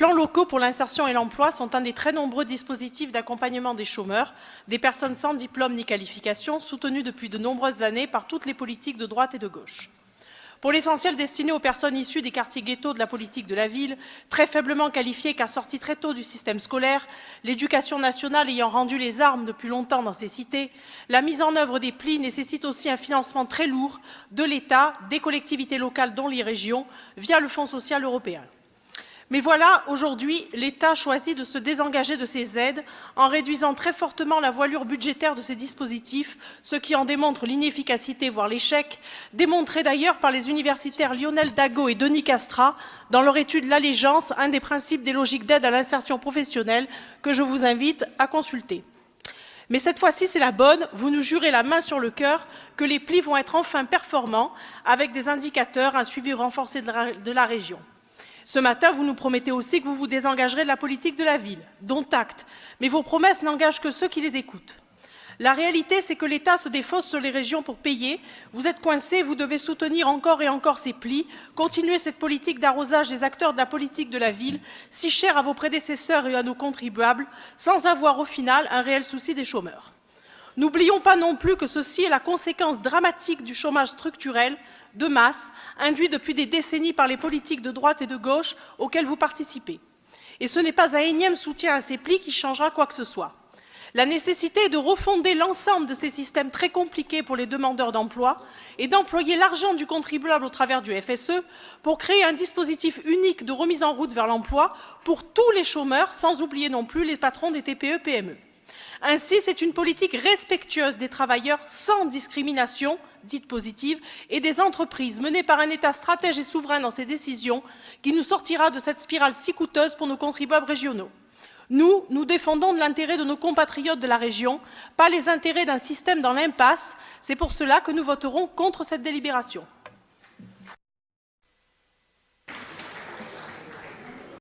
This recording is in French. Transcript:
plans locaux pour l'insertion et l'emploi sont un des très nombreux dispositifs d'accompagnement des chômeurs, des personnes sans diplôme ni qualification, soutenus depuis de nombreuses années par toutes les politiques de droite et de gauche. Pour l'essentiel destinés aux personnes issues des quartiers ghettos de la politique de la ville, très faiblement qualifiées car sorties très tôt du système scolaire, l'éducation nationale ayant rendu les armes depuis longtemps dans ces cités, la mise en œuvre des plis nécessite aussi un financement très lourd de l'État, des collectivités locales dont les régions, via le Fonds social européen. Mais voilà, aujourd'hui, l'État choisit de se désengager de ces aides en réduisant très fortement la voilure budgétaire de ces dispositifs, ce qui en démontre l'inefficacité, voire l'échec, démontré d'ailleurs par les universitaires Lionel Dago et Denis Castra dans leur étude L'Allégeance, un des principes des logiques d'aide à l'insertion professionnelle que je vous invite à consulter. Mais cette fois-ci, c'est la bonne, vous nous jurez la main sur le cœur que les plis vont être enfin performants avec des indicateurs, un suivi renforcé de la région. Ce matin, vous nous promettez aussi que vous vous désengagerez de la politique de la ville, dont acte, mais vos promesses n'engagent que ceux qui les écoutent. La réalité, c'est que l'État se défausse sur les régions pour payer. Vous êtes coincés, vous devez soutenir encore et encore ces plis, continuer cette politique d'arrosage des acteurs de la politique de la ville, si chère à vos prédécesseurs et à nos contribuables, sans avoir au final un réel souci des chômeurs. N'oublions pas non plus que ceci est la conséquence dramatique du chômage structurel, de masse, induit depuis des décennies par les politiques de droite et de gauche auxquelles vous participez. Et ce n'est pas un énième soutien à ces plis qui changera quoi que ce soit. La nécessité est de refonder l'ensemble de ces systèmes très compliqués pour les demandeurs d'emploi et d'employer l'argent du contribuable au travers du FSE pour créer un dispositif unique de remise en route vers l'emploi pour tous les chômeurs, sans oublier non plus les patrons des TPE-PME. Ainsi, c'est une politique respectueuse des travailleurs sans discrimination, dite positive, et des entreprises menée par un État stratège et souverain dans ses décisions qui nous sortira de cette spirale si coûteuse pour nos contribuables régionaux. Nous défendons l'intérêt de nos compatriotes de la région, pas les intérêts d'un système dans l'impasse. C'est pour cela que nous voterons contre cette délibération.